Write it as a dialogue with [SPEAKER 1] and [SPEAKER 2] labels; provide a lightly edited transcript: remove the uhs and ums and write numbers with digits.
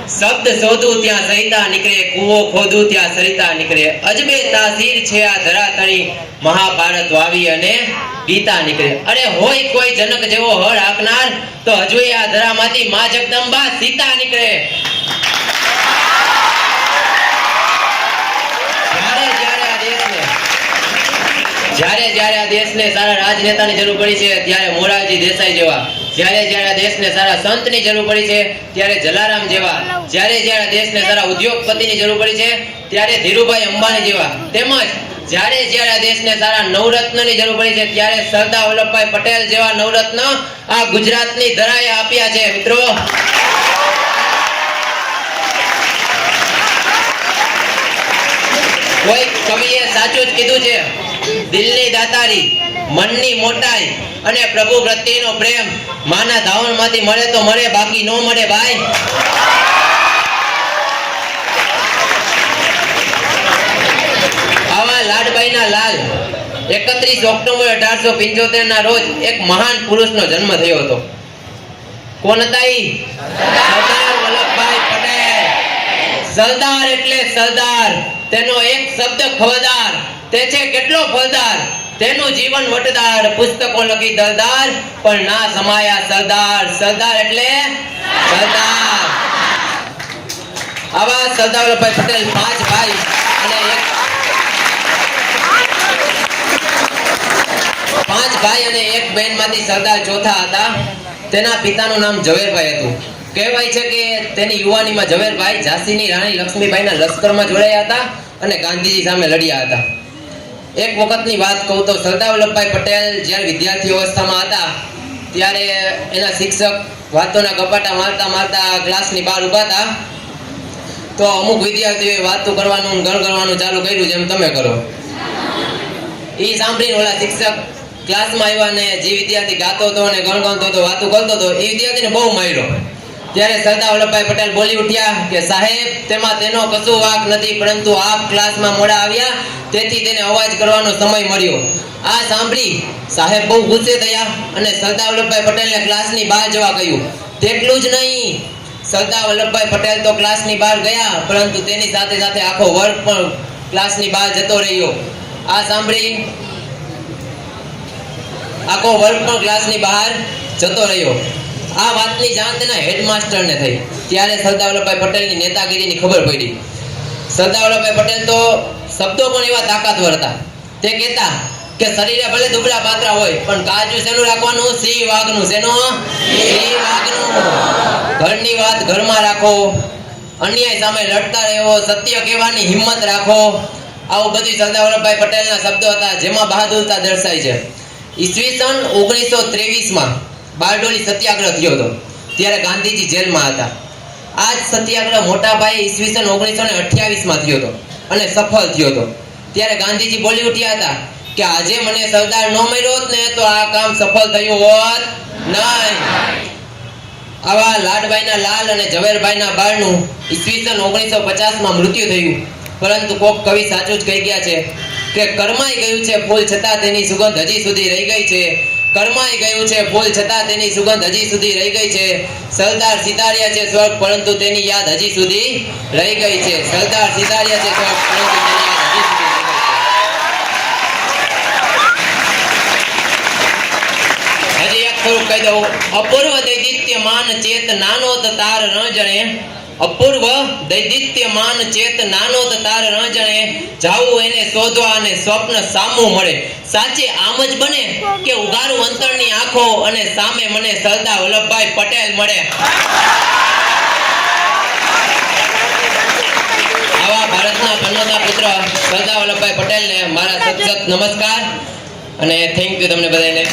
[SPEAKER 1] શબ્દ શોધું ત્યાં સરિતા નીકળે, કૂવો ખોદું ત્યાં સરિતા નીકળે. અજબે તાસીર છે આ ધરા તણી, મહાભારત વાવી અને ગીતા નીકળે. અરે હોય કોઈ જનક જેવો હળ હાંકનાર, તો હજુ આ ધરામાંથી માં જગદંબા સીતા નીકળે. જ્યારે આ દેશને સારા રાજનેતાની જરૂર પડી છે, ત્યારે મોરારજી દેસાઈ જેવા. જ્યારે આ દેશને સારા સંતની જરૂર પડી છે, ત્યારે જલારામ જેવા. જ્યારે આ દેશને સારા ઉદ્યોગપતિની જરૂર પડી છે, ત્યારે ધીરુભાઈ અંબાણી જેવા. તેમજ જ્યારે આ દેશને સારા નવરત્નની જરૂર પડી છે, ત્યારે સરદાર વલ્લભભાઈ પટેલ જેવા નવરત્ન આ ગુજરાતની ધરાએ આપ્યા છે. મિત્રો, કોઈ કવિએ સાચું જ કીધું છે, દિલની દાતારી, મનની મોટાઈ અને પ્રભુ પ્રત્યેનો પ્રેમ માના ધાવણમાંથી મળે તો મળે, બાકી ન મળે ભાઈ. આવા લાડબાઈના લાલ 31 ઓક્ટોબર 1875 ના રોજ એક મહાન પુરુષનો જન્મ થયો હતો. કોણ હતા ઈ? સરદાર વલ્લભભાઈ પટેલ. સરદાર એટલે સરદાર, તેનો એક શબ્દ ખબરદાર, તે છે કેટલો ફળદાર, તેનું જીવન વટદાર, પુસ્તકો લખી દરદાર, પણ ના સમાયા સરદાર. સરદાર એટલે સરદાર. આવા સરદાર વલ્લભભાઈ પટેલ 5 ભાઈ અને એક બહેન માંથી સરદાર ચોથા હતા. તેના પિતાનું નામ ઝવેરભાઈ હતું. કહેવાય છે કે તેની યુવાનીમાં ઝવેરભાઈ ઝાંસીની રાણી લક્ષ્મીબાઈના લશ્કરમાં જોડાયા હતા અને ગાંધીજી સામે લડ્યા હતા. એક વખતની વાત કહું તો સરદાર વલ્લભભાઈ પટેલ જ્યારે વિદ્યાર્થી અવસ્થામાં હતા, ત્યારે એના શિક્ષક વાતોના કપાટા મારતા મારતા ક્લાસની બહાર ઊભા હતા. તો અમુક વિદ્યાર્થીઓએ વાતો કરવાનું, ગણગણવાનું ચાલુ કર્યું, જેમ તમે કરો. એ સાંભળીને ઓલા શિક્ષક ક્લાસમાં આવ્યા ને જે વિદ્યાર્થી ગાતો હતો અને ગણગણતો હતો, વાતો કરતો હતો, એ વિદ્યાર્થીને બહુ માર્યો. ત્યારે સરદાર વલ્લભભાઈ પટેલ બોલી ઉઠ્યા કે સાહેબ, તેમાં તેનો કશું વાંક નથી, પરંતુ આપ ક્લાસમાં મોડા આવ્યા, તેથી તેને અવાજ કરવાનો સમય મળ્યો. આ સાંભળી સાહેબ બહુ ગુસ્સે થયા અને સરદાર વલ્લભભાઈ પટેલને ક્લાસની બહાર જવા કહ્યું. તેટલું જ નહીં, સરદાર વલ્લભભાઈ પટેલ તો ક્લાસની બહાર ગયા, પરંતુ તેની સાથે સાથે આખો વર્ગ પણ ક્લાસની બહાર જતો રહ્યો. આ સાંભળી આખો વર્ગ પણ ક્લાસની બહાર જતો રહ્યો. આ વાતની જાણ તેના હેડમાસ્ટરને થઈ. ત્યારે સરદાર વલ્લભભાઈ પટેલની નેતાગીરીની ખબર પડી. સરદાર વલ્લભભાઈ પટેલ તો શબ્દો પણ એવા તાકાતવર હતા. તે કહેતા કે શરીરે ભલે દુબળા પાતળા હોય, પણ કાજુ શેનું રાખવાનું? સિંહ વાઘનું. શેનું? સિંહ વાઘનું. ઘરની વાત ઘરમાં રાખો, અન્યાય સામે લડતા રહો, સત્ય કહેવાની હિંમત રાખો. આવું બધું સરદાર વલ્લભભાઈ પટેલના શબ્દો હતા, જેમાં બહાદુરતા દર્શાય છે. ઈસવીસન 1923માં બારડોલી સત્યાગ્રહ થયો હતો. ત્યારે ગાંધીજી જેલમાં હતા. આ જ સત્યાગ્રહ મોટા પાયે ઈસવીસન 1928માં થયો હતો અને સફળ થયો હતો. ત્યારે ગાંધીજી બોલી ઉઠ્યા હતા કે આજે મને સરદાર ન મળ્યો હોત ને તો આ કામ સફળ થયું હોત નહીં. આવા લાડબાઈના લાલ અને ઝવેરભાઈના બાળનું ઈસવીસન 1950માં મૃત્યુ થયું. પરંતુ કોક કવિ સાચું જ કહી ગયા છે કે કરમાઈ ગયું છે ફૂલ, છતાં તેની સુગંધ હજી સુધી રહી ગઈ છે. કરમાઈ ગયું છે ફૂલ, છતાં તેની સુગંધ હજી સુધી રહી ગઈ છે. સરદાર સિતાર્યા છે સ્વર્ગ, પરંતુ તેની યાદ હજી સુધી રહી ગઈ છે. સરદાર સિતાર્યા છે સ્વર્ગ, પરંતુ તેની યાદ હજી સુધી રહી ગઈ છે. હજી એક થોડુંક કહી દઉં. અપૂર્વ દૈદિત્યમાન ચેત નાનો તાર ન જણે, અપૂર્વ દૈદિત્યમાન ચેત નાનો તાર ન જણે, જાવું એને શોધવા અને સ્વપ્ન સામું મળે. સાચે આમ જ બને કે ઉગારું અંતરની આંખો અને સામે મને સરદાર વલ્લભભાઈ પટેલ મળે. આવા ભારતના પનોતા પુત્ર સરદાર વલ્લભભાઈ પટેલને મારા સતત નમસ્કાર અને થેન્ક યુ તમને બધાને.